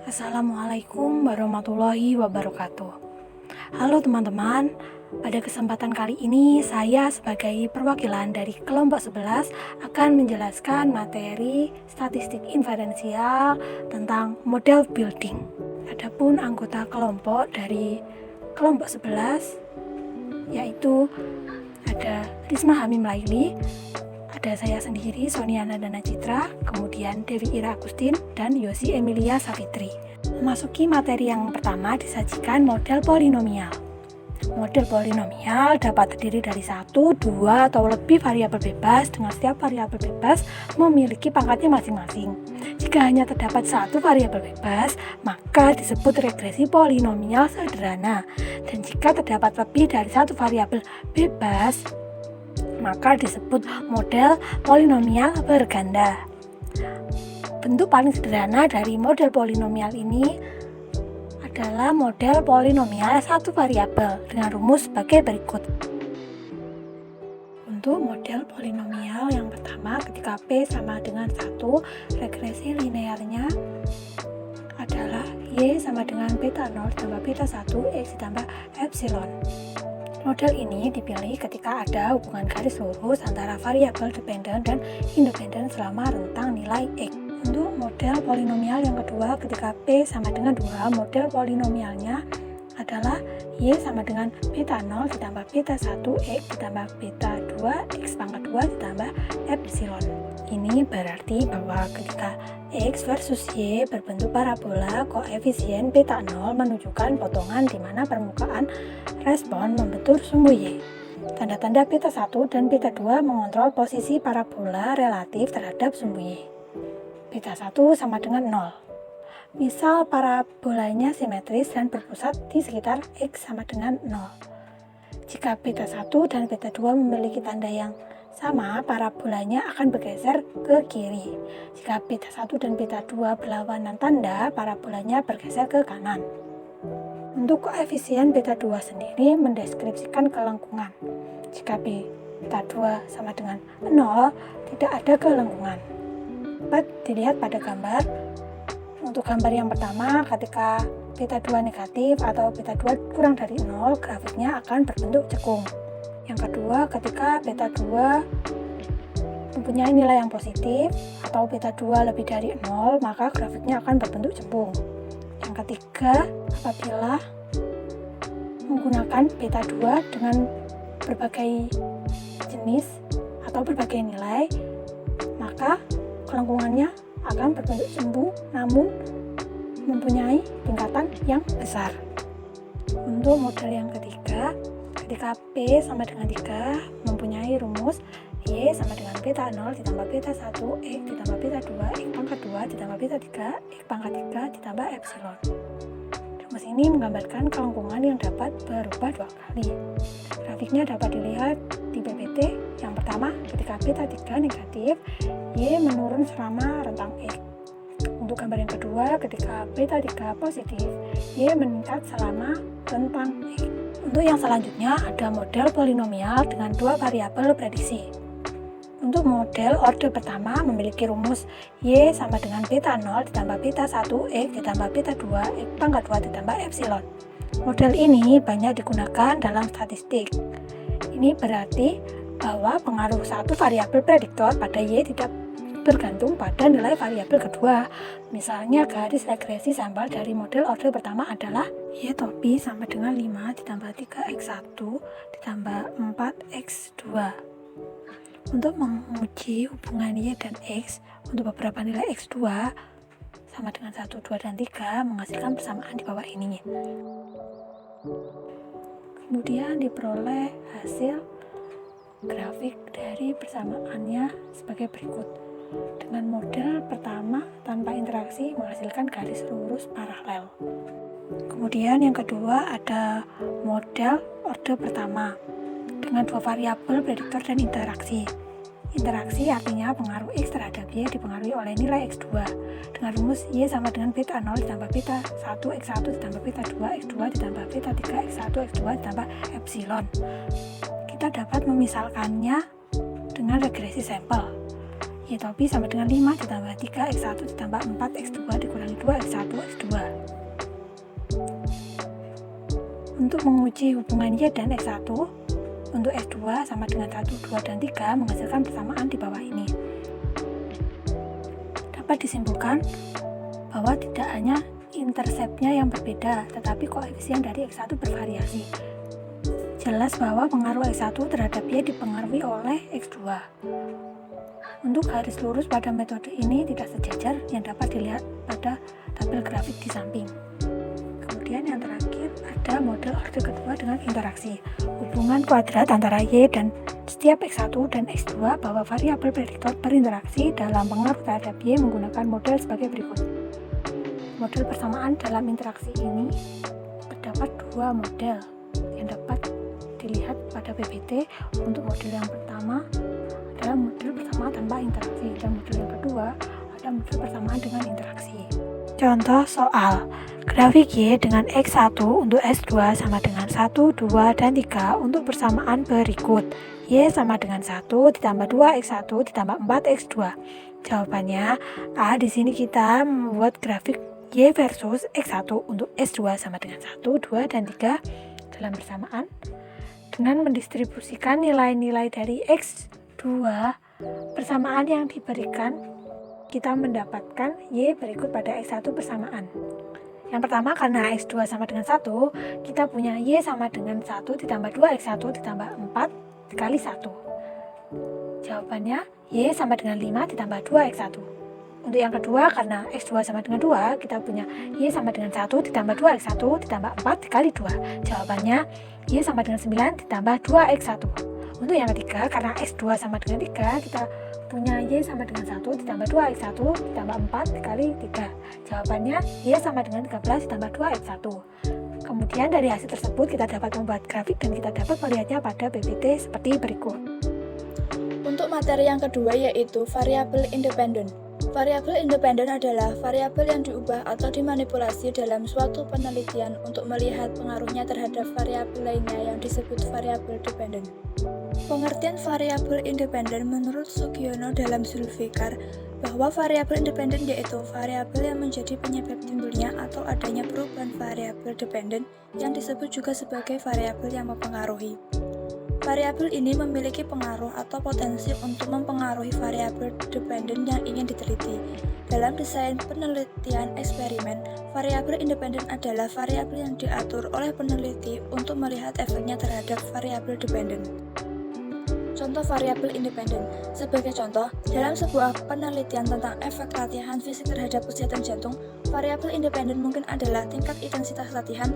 Assalamualaikum warahmatullahi wabarakatuh. Halo teman-teman, pada kesempatan kali ini saya sebagai perwakilan dari kelompok 11 akan menjelaskan materi statistik inferensial tentang model building. Adapun anggota kelompok dari kelompok 11 yaitu ada Risma Hamim Laili, ada saya sendiri, Sonia Nandana Citra, kemudian Dewi Ira Agustin, dan Yosi Emilia Savitri. Memasuki materi yang pertama disajikan model polinomial. Model polinomial dapat terdiri dari 1, 2, atau lebih variabel bebas dengan setiap variabel bebas memiliki pangkatnya masing-masing. Jika hanya terdapat satu variabel bebas, maka disebut regresi polinomial sederhana. Dan jika terdapat lebih dari satu variabel bebas, maka disebut model polinomial berganda. Bentuk paling sederhana dari model polinomial ini adalah model polinomial satu variabel dengan rumus sebagai berikut. Untuk model polinomial yang pertama, ketika P sama dengan 1, regresi linearnya adalah Y sama dengan beta 0 ditambah beta 1 X ditambah epsilon. Model ini dipilih ketika ada hubungan garis lurus antara variabel dependen dan independen selama rentang nilai X. Untuk model polinomial yang kedua, ketika P sama dengan 2, model polinomialnya adalah Y sama dengan beta 0 ditambah beta 1 X ditambah beta 2 X pangkat 2 ditambah epsilon. Ini berarti bahwa ketika X versus Y berbentuk parabola, koefisien beta 0 menunjukkan potongan di mana permukaan respon membentuk sumbu Y. Tanda-tanda beta 1 dan beta 2 mengontrol posisi parabola relatif terhadap sumbu Y. Beta 1 sama dengan 0. Misal parabolanya simetris dan berpusat di sekitar X sama dengan 0. Jika beta 1 dan beta 2 memiliki tanda yang sama, parabolanya akan bergeser ke kiri. Jika beta 1 dan beta 2 berlawanan tanda, parabolanya bergeser ke kanan. Untuk koefisien beta 2 sendiri mendeskripsikan kelengkungan. Jika beta 2 sama dengan 0, tidak ada kelengkungan. Dapat dilihat pada gambar. Untuk gambar yang pertama, ketika beta 2 negatif atau beta 2 kurang dari 0, grafiknya akan berbentuk cekung. Yang kedua, ketika beta 2 mempunyai nilai yang positif atau beta 2 lebih dari 0, maka grafiknya akan berbentuk cembung. Yang ketiga, apabila menggunakan beta 2 dengan berbagai jenis atau berbagai nilai, maka kelengkungannya akan berbentuk cembung namun mempunyai tingkatan yang besar. Untuk model yang ketiga, ketika P sama dengan 3 mempunyai rumus Y sama dengan beta 0 ditambah beta 1 X ditambah beta 2 X pangkat 2 ditambah beta 3 X pangkat 3 ditambah epsilon. Rumus ini menggambarkan kelengkungan yang dapat berubah dua kali. Grafiknya dapat dilihat di PPT. Yang pertama, ketika beta 3 negatif, Y menurun selama rentang X. Untuk gambar yang kedua, ketika beta 3 positif, Y meningkat selama rentang X. Untuk yang selanjutnya ada model polinomial dengan dua variabel prediksi. Untuk model orde pertama memiliki rumus Y sama dengan beta 0 ditambah beta 1 X ditambah beta 2 X pangkat 2 ditambah epsilon. Model ini banyak digunakan dalam statistik. Ini berarti bahwa pengaruh satu variabel prediktor pada Y tidak bergantung pada nilai variabel kedua. Misalnya garis regresi sampel dari model orde pertama adalah Y topi sama dengan 5 ditambah 3x1 ditambah 4x2. Untuk menguji hubungan Y dan X untuk beberapa nilai X2 sama dengan 1, 2, dan 3 menghasilkan persamaan di bawah ini. Kemudian diperoleh hasil grafik dari persamaannya sebagai berikut. Dengan model pertama tanpa interaksi menghasilkan garis lurus paralel. Kemudian yang kedua ada model orde pertama dengan dua variabel prediktor dan interaksi. Interaksi artinya pengaruh X terhadap Y dipengaruhi oleh nilai X2 dengan rumus Y sama dengan beta 0 ditambah beta 1 X1 ditambah beta 2 X2 ditambah beta 3 X1 X2 ditambah epsilon. Kita dapat memisalkannya dengan regresi sampel. Y topi sama dengan 5 ditambah 3 X1 ditambah 4 X2 dikurangi 2 X1 X2. Untuk menguji hubungan Y dan X1, untuk S2 sama dengan 1, 2, dan 3 menghasilkan persamaan di bawah ini. Dapat disimpulkan bahwa tidak hanya interseptnya yang berbeda, tetapi koefisien dari X1 bervariasi. Jelas bahwa pengaruh X1 terhadap Y dipengaruhi oleh X2. Untuk garis lurus pada metode ini tidak sejajar yang dapat dilihat pada tabel grafik di samping. Kemudian yang terakhir ada model orde kedua dengan interaksi. Hubungan kuadrat antara Y dan setiap X1 dan X2 bahwa variabel prediktor berinteraksi dalam pengaruh terhadap Y menggunakan model sebagai berikut. Model persamaan dalam interaksi ini terdapat dua model yang dapat dilihat pada PPT. Untuk model yang pertama adalah model persamaan tanpa interaksi, dan model yang kedua adalah model persamaan dengan interaksi. Contoh soal, grafik Y dengan X1 untuk S2 sama dengan 1, 2, dan 3 untuk persamaan berikut. Y sama dengan 1 ditambah 2 X1 ditambah 4 X2. Jawabannya A. Di sini kita membuat grafik Y versus X1 untuk S2 sama dengan 1, 2, dan 3 dalam persamaan dengan mendistribusikan nilai-nilai dari X2 persamaan yang diberikan. Kita mendapatkan Y berikut pada X1 persamaan. Yang pertama, karena X2 sama dengan 1, kita punya Y sama dengan 1 ditambah 2 X1 ditambah 4 dikali 1. Jawabannya Y sama dengan 5 ditambah 2 X1. Untuk yang kedua, karena X2 sama dengan 2, kita punya Y sama dengan 1 ditambah 2 X1 ditambah 4 dikali 2. Jawabannya Y sama dengan 9 ditambah 2 X1. Untuk yang ketiga, karena X2 sama dengan 3, kita punya Y sama dengan 1 ditambah 2 X1 ditambah 4 dikali 3. Jawabannya Y sama dengan 13 ditambah 2 X1. Kemudian dari hasil tersebut kita dapat membuat grafik dan kita dapat melihatnya pada PPT seperti berikut. Untuk materi yang kedua yaitu variabel independen. Variabel independen adalah variabel yang diubah atau dimanipulasi dalam suatu penelitian untuk melihat pengaruhnya terhadap variabel lainnya yang disebut variabel dependen. Pengertian variabel independen menurut Sugiono dalam Zulfikar bahwa variabel independen yaitu variabel yang menjadi penyebab timbulnya atau adanya perubahan variabel dependen yang disebut juga sebagai variabel yang mempengaruhi. Variabel ini memiliki pengaruh atau potensi untuk mempengaruhi variabel dependen yang ingin diteliti. Dalam desain penelitian eksperimen, variabel independen adalah variabel yang diatur oleh peneliti untuk melihat efeknya terhadap variabel dependen. Contoh variabel independen. Sebagai contoh, dalam sebuah penelitian tentang efek latihan fisik terhadap kesehatan jantung, variabel independen mungkin adalah tingkat intensitas latihan,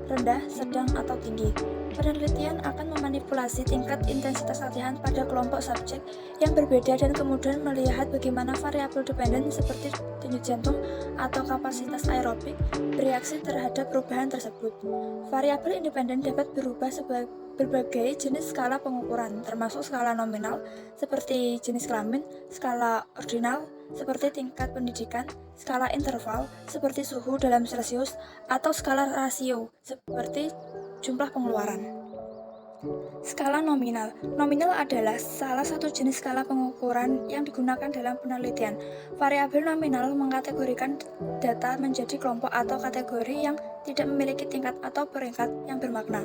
rendah, sedang, atau tinggi. Penelitian akan memanipulasi tingkat intensitas latihan pada kelompok subjek yang berbeda dan kemudian melihat bagaimana variabel dependen seperti denyut jantung atau kapasitas aerobik bereaksi terhadap perubahan tersebut. Variabel independen dapat berubah sebagai berbagai jenis skala pengukuran, termasuk skala nominal seperti jenis kelamin, skala ordinal seperti tingkat pendidikan, skala interval seperti suhu dalam Celcius, atau skala rasio seperti jumlah pengeluaran. Skala nominal. Nominal adalah salah satu jenis skala pengukuran yang digunakan dalam penelitian. Variabel nominal mengkategorikan data menjadi kelompok atau kategori yang tidak memiliki tingkat atau peringkat yang bermakna.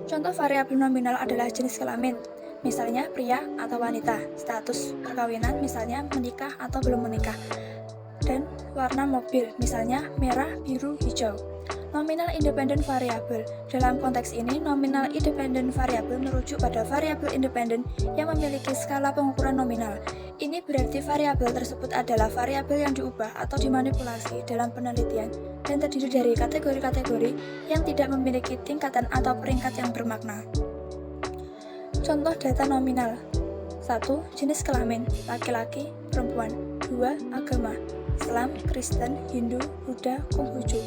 Contoh variabel nominal adalah jenis kelamin, misalnya pria atau wanita, status perkawinan, misalnya menikah atau belum menikah, dan warna mobil, misalnya merah, biru, hijau. Nominal independen variabel. Dalam konteks ini, nominal independen variabel merujuk pada variabel independen yang memiliki skala pengukuran nominal. Ini berarti variabel tersebut adalah variabel yang diubah atau dimanipulasi dalam penelitian dan terdiri dari kategori-kategori yang tidak memiliki tingkatan atau peringkat yang bermakna. Contoh data nominal. 1. Jenis kelamin, laki-laki, perempuan. 2. Agama, Islam, Kristen, Hindu, Buddha, Konghucu.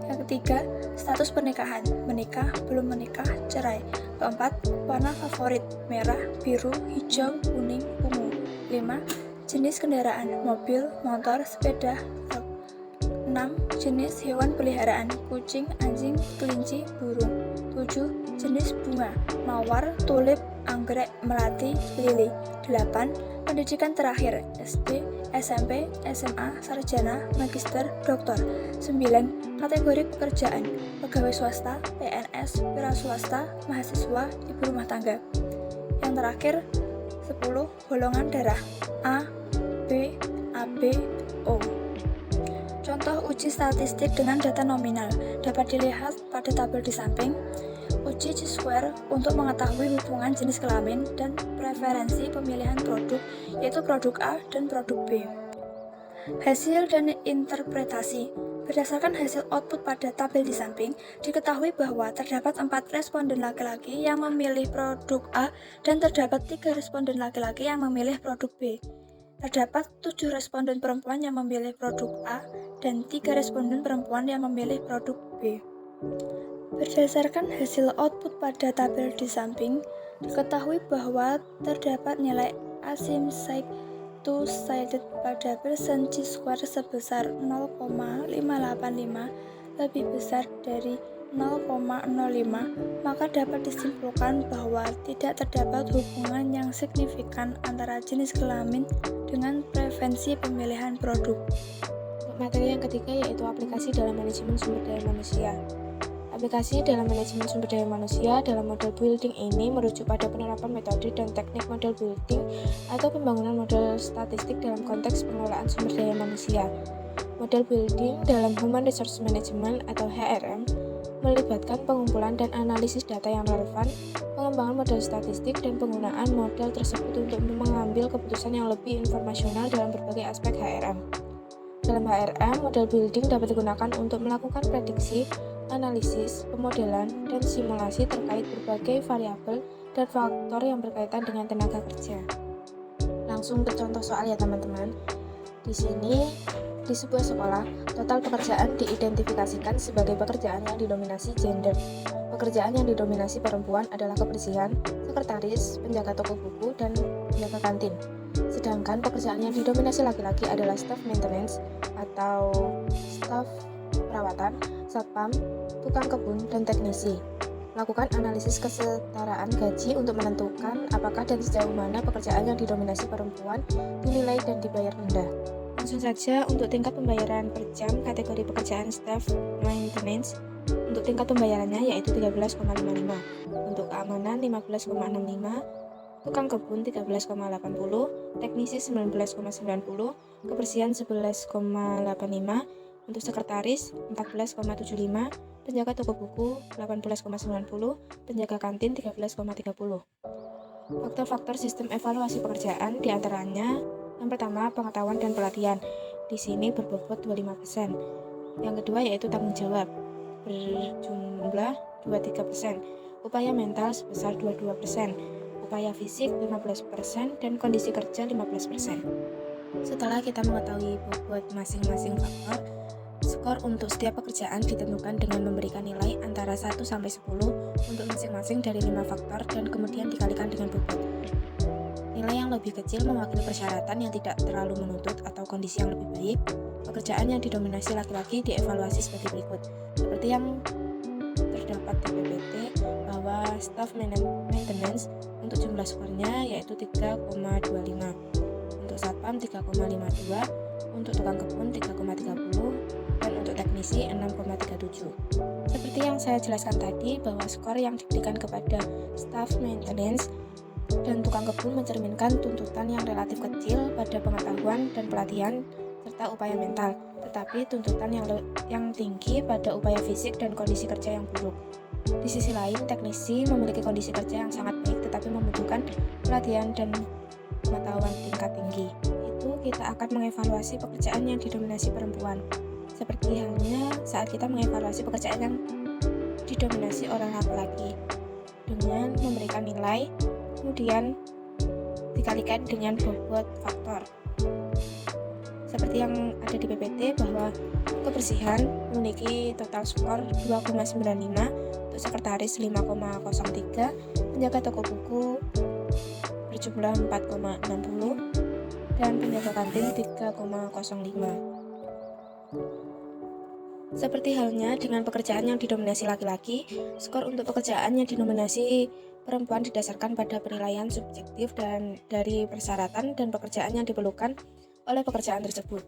Yang ketiga, status pernikahan, menikah, belum menikah, cerai. Keempat, warna favorit, merah, biru, hijau, kuning, ungu. 5. Jenis kendaraan, mobil, motor, sepeda, truk. 6. Jenis hewan peliharaan, kucing, anjing, kelinci, burung. 7. Jenis bunga, mawar, tulip, anggrek, melati, lili. 8. Pendidikan terakhir, SD, SMP, SMA, sarjana, magister, doktor. 9. Kategori pekerjaan: pegawai swasta, PNS, wira swasta, mahasiswa, ibu rumah tangga. Yang terakhir, 10. Golongan darah: A, B, AB, O. Contoh uji statistik dengan data nominal dapat dilihat pada tabel di samping. Uji Chi-square untuk mengetahui hubungan jenis kelamin dan preferensi pemilihan produk, yaitu produk A dan produk B. Hasil dan interpretasi. Berdasarkan hasil output pada tabel di samping, diketahui bahwa terdapat 4 responden laki-laki yang memilih produk A dan terdapat 3 responden laki-laki yang memilih produk B. Terdapat 7 responden perempuan yang memilih produk A dan 3 responden perempuan yang memilih produk B. Berdasarkan hasil output pada tabel di samping, diketahui bahwa terdapat nilai asymptotic two-sided pada persen Chi-square sebesar 0,585 lebih besar dari 0,05, maka dapat disimpulkan bahwa tidak terdapat hubungan yang signifikan antara jenis kelamin dengan preferensi pemilihan produk. Materi yang ketiga yaitu aplikasi dalam manajemen sumber daya manusia. Aplikasi dalam manajemen sumber daya manusia dalam model building ini merujuk pada penerapan metode dan teknik model building atau pembangunan model statistik dalam konteks pengelolaan sumber daya manusia. Model building dalam Human Resource Management atau HRM melibatkan pengumpulan dan analisis data yang relevan, pengembangan model statistik, dan penggunaan model tersebut untuk mengambil keputusan yang lebih informasional dalam berbagai aspek HRM. Dalam HRM, model building dapat digunakan untuk melakukan prediksi, analisis, pemodelan, dan simulasi terkait berbagai variabel dan faktor yang berkaitan dengan tenaga kerja. Langsung ke contoh soal ya teman-teman. Di sini, di sebuah sekolah, total pekerjaan diidentifikasikan sebagai pekerjaan yang didominasi gender. Pekerjaan yang didominasi perempuan adalah kebersihan, sekretaris, penjaga toko buku, dan penjaga kantin. Sedangkan pekerjaan yang didominasi laki-laki adalah staff maintenance atau staff perawatan, satpam, tukang kebun, dan teknisi. Lakukan analisis kesetaraan gaji untuk menentukan apakah dan sejauh mana pekerjaan yang didominasi perempuan dinilai dan dibayar rendah. Langsung saja untuk tingkat pembayaran per jam kategori pekerjaan staff maintenance. Untuk tingkat pembayarannya yaitu 13,55, untuk keamanan 15,65, tukang kebun 13,80, teknisi 19,90, kebersihan 11,85, untuk sekretaris 14,75, penjaga toko buku 18,90, penjaga kantin 13,30. Faktor-faktor sistem evaluasi pekerjaan diantaranya yang pertama, pengetahuan dan pelatihan. Di sini berbobot 25%. Yang kedua yaitu tanggung jawab berjumlah 23%. Upaya mental sebesar 22%. Upaya fisik 15% dan kondisi kerja 15%. Setelah kita mengetahui bobot masing-masing faktor, skor untuk setiap pekerjaan ditentukan dengan memberikan nilai antara 1 sampai 10 untuk masing-masing dari 5 faktor dan kemudian dikalikan dengan bobot. Nilai yang lebih kecil mewakili persyaratan yang tidak terlalu menuntut atau kondisi yang lebih baik. Pekerjaan yang didominasi laki-laki dievaluasi sebagai berikut. Seperti yang terdapat di PPT bahwa staff maintenance untuk jumlah skornya yaitu 3,25, untuk satpam 3,52, untuk tukang kebun 3,30, dan untuk teknisi 6,37. Seperti yang saya jelaskan tadi bahwa skor yang diberikan kepada staff maintenance dan tukang kebun mencerminkan tuntutan yang relatif kecil pada pengetahuan dan pelatihan serta upaya mental, tetapi tuntutan yang tinggi pada upaya fisik dan kondisi kerja yang buruk. Di sisi lain, teknisi memiliki kondisi kerja yang sangat baik tetapi membutuhkan pelatihan dan pengetahuan tingkat tinggi. Itu kita akan mengevaluasi pekerjaan yang didominasi perempuan. Seperti halnya saat kita mengevaluasi pekerjaan yang didominasi oleh laki-laki dengan memberikan nilai kemudian dikalikan dengan bobot faktor. Seperti yang ada di PPT bahwa kebersihan memiliki total skor 2,95, untuk sekretaris 5,03, penjaga toko buku berjumlah 4,60, dan penjaga kantin 3,05. Seperti halnya dengan pekerjaan yang didominasi laki-laki, skor untuk pekerjaan yang didominasi perempuan didasarkan pada penilaian subjektif dan dari persyaratan dan pekerjaan yang diperlukan oleh pekerjaan tersebut.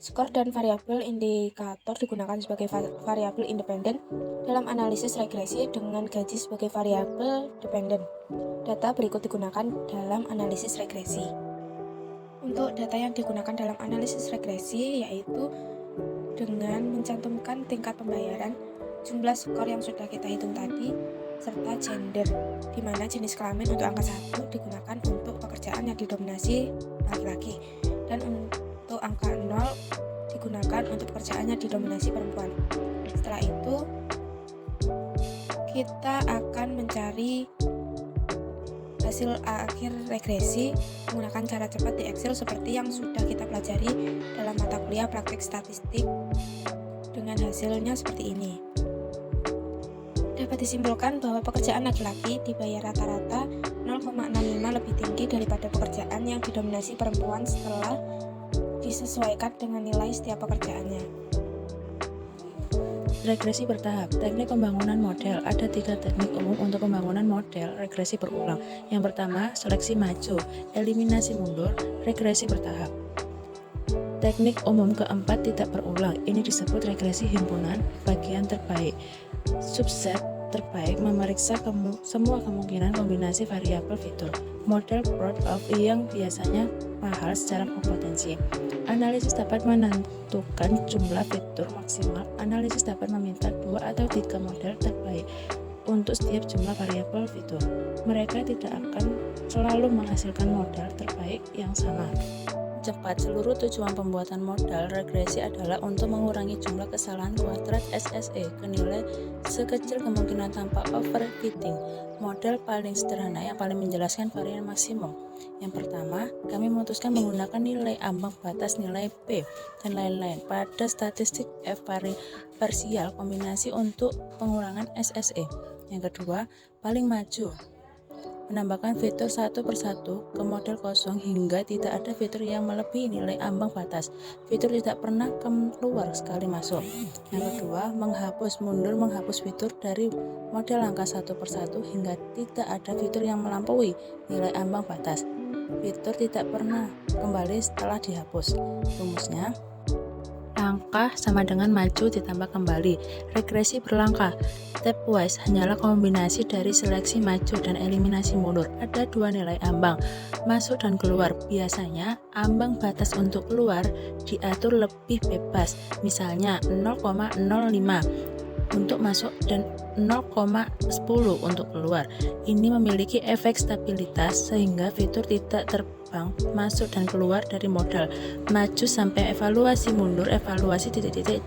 Skor dan variabel indikator digunakan sebagai variabel independen dalam analisis regresi dengan gaji sebagai variabel dependen. Data berikut digunakan dalam analisis regresi. Untuk data yang digunakan dalam analisis regresi yaitu dengan mencantumkan tingkat pembayaran, jumlah skor yang sudah kita hitung tadi, serta gender, di mana jenis kelamin untuk angka 1 digunakan untuk pekerjaan yang didominasi laki-laki, dan untuk angka 0 digunakan untuk pekerjaan yang didominasi perempuan. Setelah itu, kita akan mencari hasil akhir regresi menggunakan cara cepat di Excel seperti yang sudah kita pelajari dalam mata kuliah praktik statistik dengan hasilnya seperti ini. Dapat disimpulkan bahwa pekerjaan laki-laki dibayar rata-rata 0,65 lebih tinggi daripada pekerjaan yang didominasi perempuan setelah disesuaikan dengan nilai setiap pekerjaannya. Regresi bertahap. Teknik pembangunan model. Ada 3 teknik umum untuk pembangunan model regresi berulang. Yang pertama, seleksi maju, eliminasi mundur, regresi bertahap. Teknik umum keempat tidak berulang. Ini disebut regresi himpunan bagian terbaik. Subset terbaik memeriksa semua kemungkinan kombinasi variabel fitur. Model Proof of yang biasanya mahal secara kompetensi. Analisis dapat menentukan jumlah fitur maksimal. Analisis dapat meminta 2 atau 3 model terbaik untuk setiap jumlah variabel fitur. Mereka tidak akan selalu menghasilkan model terbaik yang sama. Cepat. Seluruh tujuan pembuatan modal regresi adalah untuk mengurangi jumlah kesalahan kuadrat SSE ke nilai sekecil kemungkinan tanpa overfitting. Model paling sederhana yang paling menjelaskan varian maksimum. Yang pertama, kami memutuskan menggunakan nilai ambang batas nilai P dan lain-lain pada statistik F parsial kombinasi untuk pengurangan SSE. Yang kedua, paling maju, menambahkan fitur satu persatu ke model kosong hingga tidak ada fitur yang melebihi nilai ambang batas. Fitur tidak pernah keluar sekali masuk. Yang kedua, menghapus fitur dari model angka satu persatu hingga tidak ada fitur yang melampaui nilai ambang batas. Fitur tidak pernah kembali setelah dihapus. Rumusnya, langkah sama dengan maju ditambah kembali. Regresi berlangkah. Stepwise hanyalah kombinasi dari seleksi maju dan eliminasi mundur. Ada 2 nilai ambang, masuk dan keluar. Biasanya ambang batas untuk keluar diatur lebih bebas, misalnya 0,05 untuk masuk dan 0,10 untuk keluar. Ini memiliki efek stabilitas sehingga fitur tidak terbang masuk dan keluar dari modal. Maju sampai evaluasi, mundur evaluasi titik-titik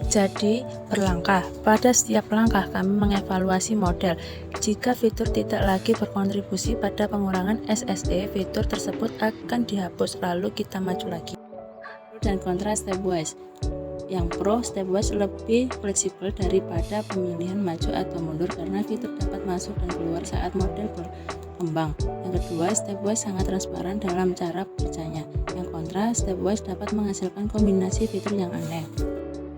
jadi berlangkah. Pada setiap langkah kami mengevaluasi model. Jika fitur tidak lagi berkontribusi pada pengurangan SSE, fitur tersebut akan dihapus lalu kita maju lagi. Pro dan kontra stepwise. Yang pro, stepwise lebih fleksibel daripada pemilihan maju atau mundur karena fitur dapat masuk dan keluar saat model berkembang. Yang kedua, stepwise sangat transparan dalam cara bekerjanya. Yang kontra, stepwise dapat menghasilkan kombinasi fitur yang aneh.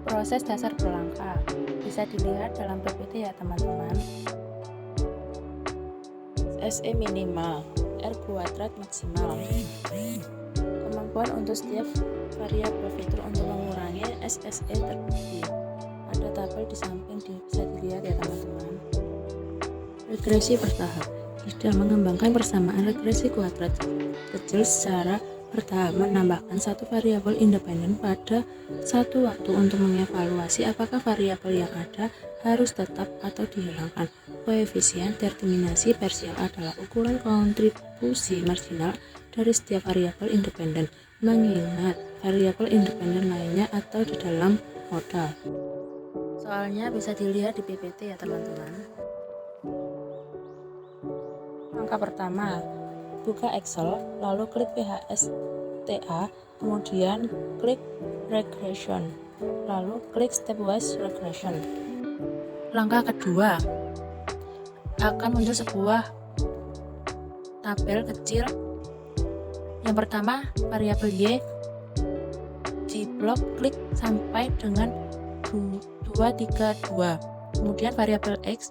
Proses dasar berlangkah bisa dilihat dalam PPT ya teman-teman. SE minimal, R kuadrat maksimal. Kemampuan untuk setiap variabel fitur untuk mengurangi SSE terbagi. Ada tabel di samping bisa dilihat ya teman-teman. Regresi bertahap. Tidak mengembangkan persamaan regresi kuadrat kecil secara bertahap, menambahkan satu variabel independen pada satu waktu untuk mengevaluasi apakah variabel yang ada harus tetap atau dihilangkan. Koefisien determinasi parsial adalah ukuran kontribusi marginal dari setiap variabel independen, mengingat variabel independen lainnya atau di dalam modal. Soalnya bisa dilihat di PPT ya teman-teman. Langkah pertama, buka Excel, lalu klik PHSTA, kemudian klik Regression, lalu klik Stepwise Regression. Langkah kedua, akan muncul sebuah tabel kecil. Yang pertama, variabel Y di blok klik sampai dengan 232. Kemudian variabel X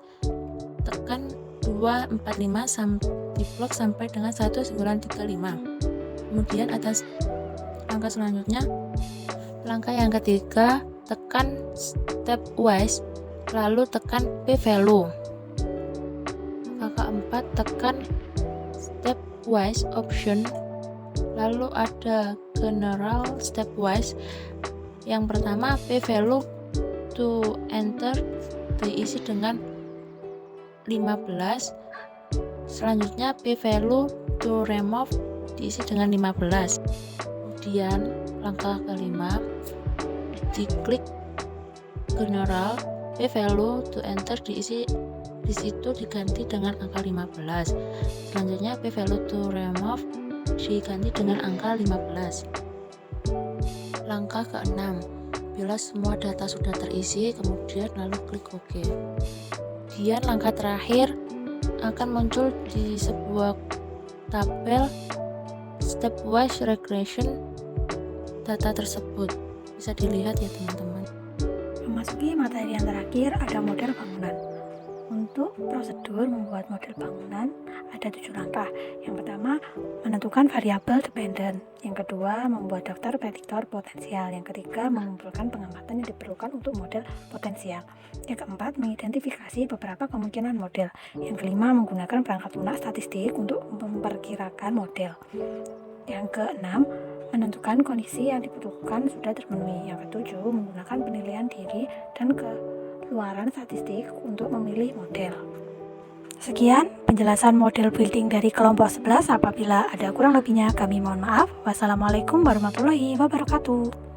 tekan 245 di blok sampai dengan 1935. Kemudian atas Langkah selanjutnya, langkah yang ketiga, tekan stepwise, lalu tekan p-value. Langkah keempat, tekan stepwise option, lalu ada general stepwise. Yang pertama, p-value to enter diisi dengan 15. Selanjutnya p-value to remove diisi dengan 15. Kemudian langkah kelima, diklik general, p-value to enter diisi di situ diganti dengan angka 15. Selanjutnya p-value to remove diganti dengan angka 15. Langkah keenam, bila semua data sudah terisi, kemudian lalu klik OK. Kemudian langkah terakhir akan muncul di sebuah tabel stepwise regression data tersebut. Bisa dilihat ya teman-teman. Memasuki materi yang terakhir, ada model bangunan. Untuk prosedur membuat model bangunan ada 7 langkah. Yang pertama, menentukan variabel dependent. Yang kedua, membuat daftar prediktor potensial. Yang ketiga, mengumpulkan pengamatan yang diperlukan untuk model potensial. Yang keempat, mengidentifikasi beberapa kemungkinan model. Yang kelima, menggunakan perangkat lunak statistik untuk memperkirakan model. Yang keenam, menentukan kondisi yang dibutuhkan sudah terpenuhi. Yang ketujuh, menggunakan penilaian diri dan keluaran statistik untuk memilih model. Sekian penjelasan model building dari kelompok 11. Apabila ada kurang lebihnya, kami mohon maaf. Wassalamualaikum warahmatullahi wabarakatuh.